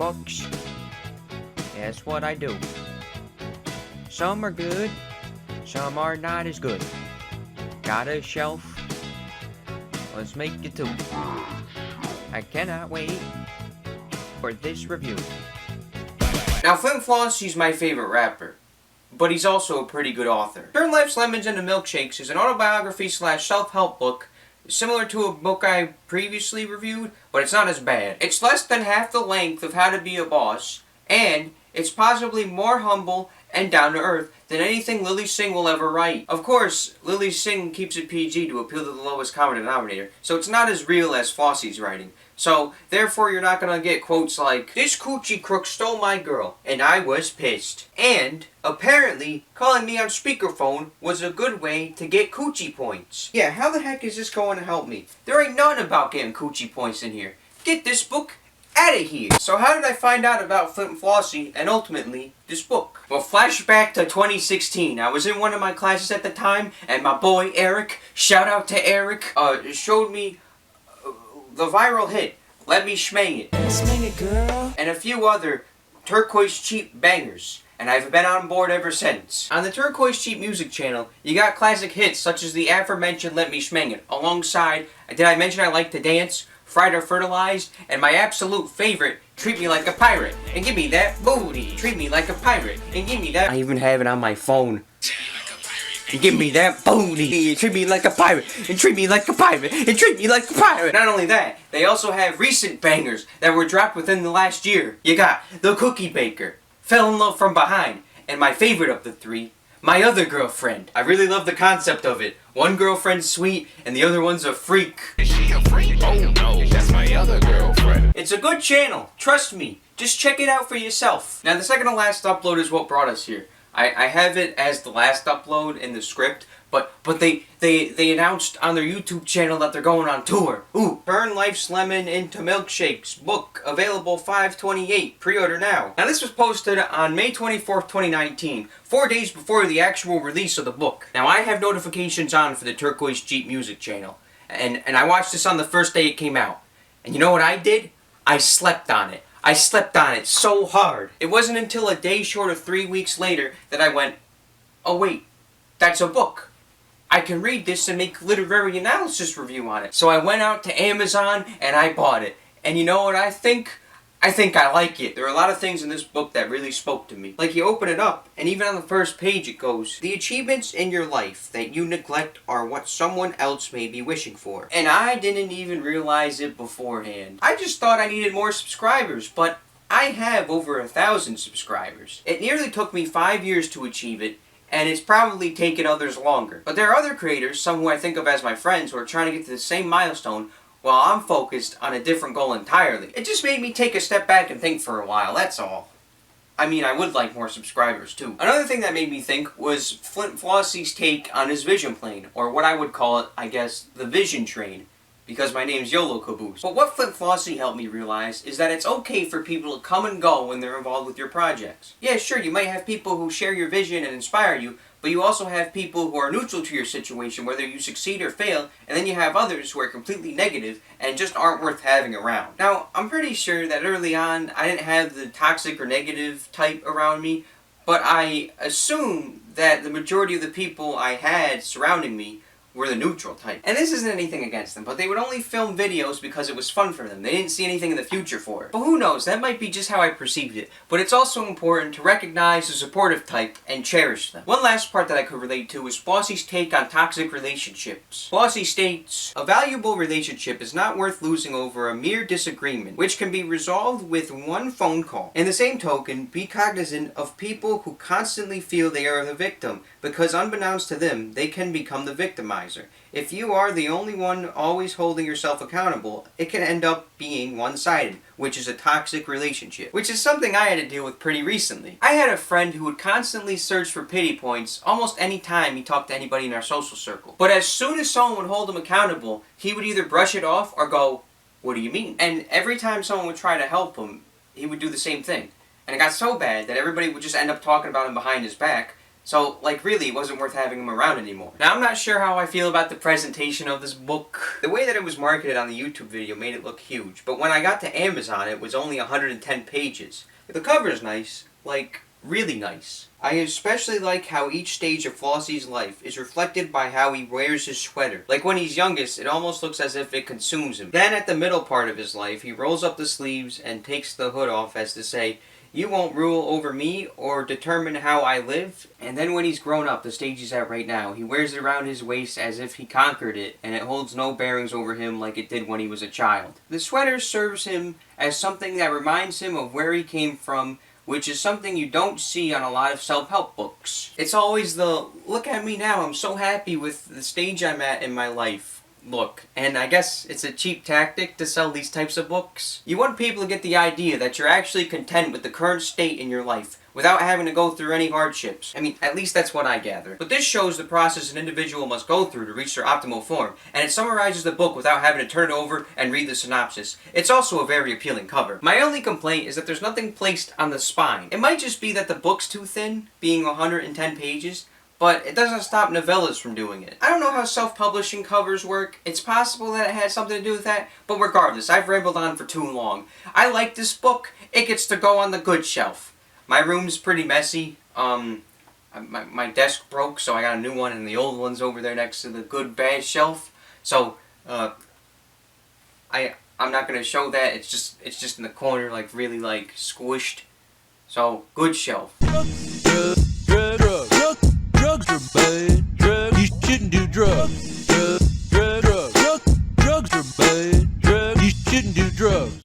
books. That's what I do. Some are good, some are not as good. Got a shelf? Let's make it two. I cannot wait for this review. Now, Flynt Flossy's my favorite rapper, but he's also a pretty good author. Turn Life's Lemons into Milkshakes is an autobiography / self-help book similar to a book I previously reviewed, but it's not as bad. It's less than half the length of How to Be a Boss, and it's possibly more humble and down-to-earth than anything Lily Singh will ever write. Of course, Lily Singh keeps it PG to appeal to the lowest common denominator, so it's not as real as Flossy's writing. So, therefore, you're not gonna get quotes like, "This coochie crook stole my girl, and I was pissed." And, apparently, calling me on speakerphone was a good way to get coochie points. Yeah, how the heck is this going to help me? There ain't nothing about getting coochie points in here. Get this book out of here. So how did I find out about Flynt Flossy and ultimately this book? Well, flashback to 2016. I was in one of my classes at the time, and my boy Eric, shout out to Eric, showed me the viral hit, Let Me Schmang It. Schmang it, girl. And a few other turquoise cheap bangers. And I've been on board ever since. On the Turquoise Cheap Music channel, you got classic hits such as the aforementioned Let Me Schmang It, alongside, did I mention I like to dance, Fried or Fertilized, and my absolute favorite, Treat Me Like a Pirate, and Give Me That Booty. Treat Me Like a Pirate, and Give Me That. I even have it on my phone. And give me that booty, and treat me like a pirate, and treat me like a pirate, and treat me like a pirate. Not only that, they also have recent bangers that were dropped within the last year. You got The Cookie Baker, Fell in Love from Behind, and my favorite of the three, My Other Girlfriend. I really love the concept of it. One girlfriend's sweet, and the other one's a freak. Is she a freak? Oh no, that's my other girlfriend. It's a good channel, trust me. Just check it out for yourself. Now, the second to last upload is what brought us here. I have it as the last upload in the script, but they announced on their YouTube channel that they're going on tour. Ooh, Turn Life's Lemon into Milkshakes book, available 5/28, pre-order now. Now this was posted on May 24th, 2019, 4 days before the actual release of the book. Now I have notifications on for the Turquoise Cheap Music channel, and I watched this on the first day it came out. And you know what I did? I slept on it. I slept on it so hard. It wasn't until a day short of 3 weeks later that I went, oh wait, that's a book. I can read this and make literary analysis review on it. So I went out to Amazon and I bought it. And you know what I think? I think I like it. There are a lot of things in this book that really spoke to me. Like you open it up, and even on the first page it goes, the achievements in your life that you neglect are what someone else may be wishing for. And I didn't even realize it beforehand. I just thought I needed more subscribers, but I have over 1,000 subscribers. It nearly took me 5 years to achieve it, and it's probably taken others longer. But there are other creators, some who I think of as my friends, who are trying to get to the same milestone while I'm focused on a different goal entirely. It just made me take a step back and think for a while, that's all. I mean, I would like more subscribers too. Another thing that made me think was Flynt Flossy's take on his vision plane, or what I would call it, I guess, the vision train, because my name's Yolo Kaboose. But what Flynt Flossy helped me realize is that it's okay for people to come and go when they're involved with your projects. Yeah, sure, you might have people who share your vision and inspire you, but you also have people who are neutral to your situation, whether you succeed or fail, and then you have others who are completely negative and just aren't worth having around. Now, I'm pretty sure that early on, I didn't have the toxic or negative type around me, but I assume that the majority of the people I had surrounding me were the neutral type. And this isn't anything against them, but they would only film videos because it was fun for them. They didn't see anything in the future for it. But who knows, that might be just how I perceived it. But it's also important to recognize the supportive type and cherish them. One last part that I could relate to is Flossy's take on toxic relationships. Flossy states, a valuable relationship is not worth losing over a mere disagreement, which can be resolved with one phone call. In the same token, be cognizant of people who constantly feel they are the victim, because unbeknownst to them, they can become the victimizer. If you are the only one always holding yourself accountable, it can end up being one-sided, which is a toxic relationship. Which is something I had to deal with pretty recently. I had a friend who would constantly search for pity points almost any time he talked to anybody in our social circle. But as soon as someone would hold him accountable, he would either brush it off or go, what do you mean? And every time someone would try to help him, he would do the same thing. And it got so bad that everybody would just end up talking about him behind his back, So, like, really, it wasn't worth having him around anymore. Now, I'm not sure how I feel about the presentation of this book. The way that it was marketed on the YouTube video made it look huge, but when I got to Amazon, it was only 110 pages. The cover's nice, like, really nice. I especially like how each stage of Flossy's life is reflected by how he wears his sweater. Like when he's youngest, it almost looks as if it consumes him. Then at the middle part of his life, he rolls up the sleeves and takes the hood off as to say, "You won't rule over me or determine how I live." And then when he's grown up, the stage he's at right now, he wears it around his waist as if he conquered it, and it holds no bearings over him like it did when he was a child. The sweater serves him as something that reminds him of where he came from, which is something you don't see on a lot of self-help books. It's always the, "Look at me now, I'm so happy with the stage I'm at in my life" look. And I guess it's a cheap tactic to sell these types of books. You want people to get the idea that you're actually content with the current state in your life, without having to go through any hardships. I mean, at least that's what I gather. But this shows the process an individual must go through to reach their optimal form, and it summarizes the book without having to turn it over and read the synopsis. It's also a very appealing cover. My only complaint is that there's nothing placed on the spine. It might just be that the book's too thin, being 110 pages, but it doesn't stop novellas from doing it. I don't know how self-publishing covers work. It's possible that it had something to do with that, but regardless, I've rambled on for too long. I like this book. It gets to go on the good shelf. My room's pretty messy. My desk broke, so I got a new one, and the old one's over there next to the good bad shelf. So, I'm not gonna show that. It's just in the corner, like really like squished. So, good shelf. Drugs are bad. Drugs, you shouldn't do drugs. Drugs are bad. Drugs, you shouldn't do drugs.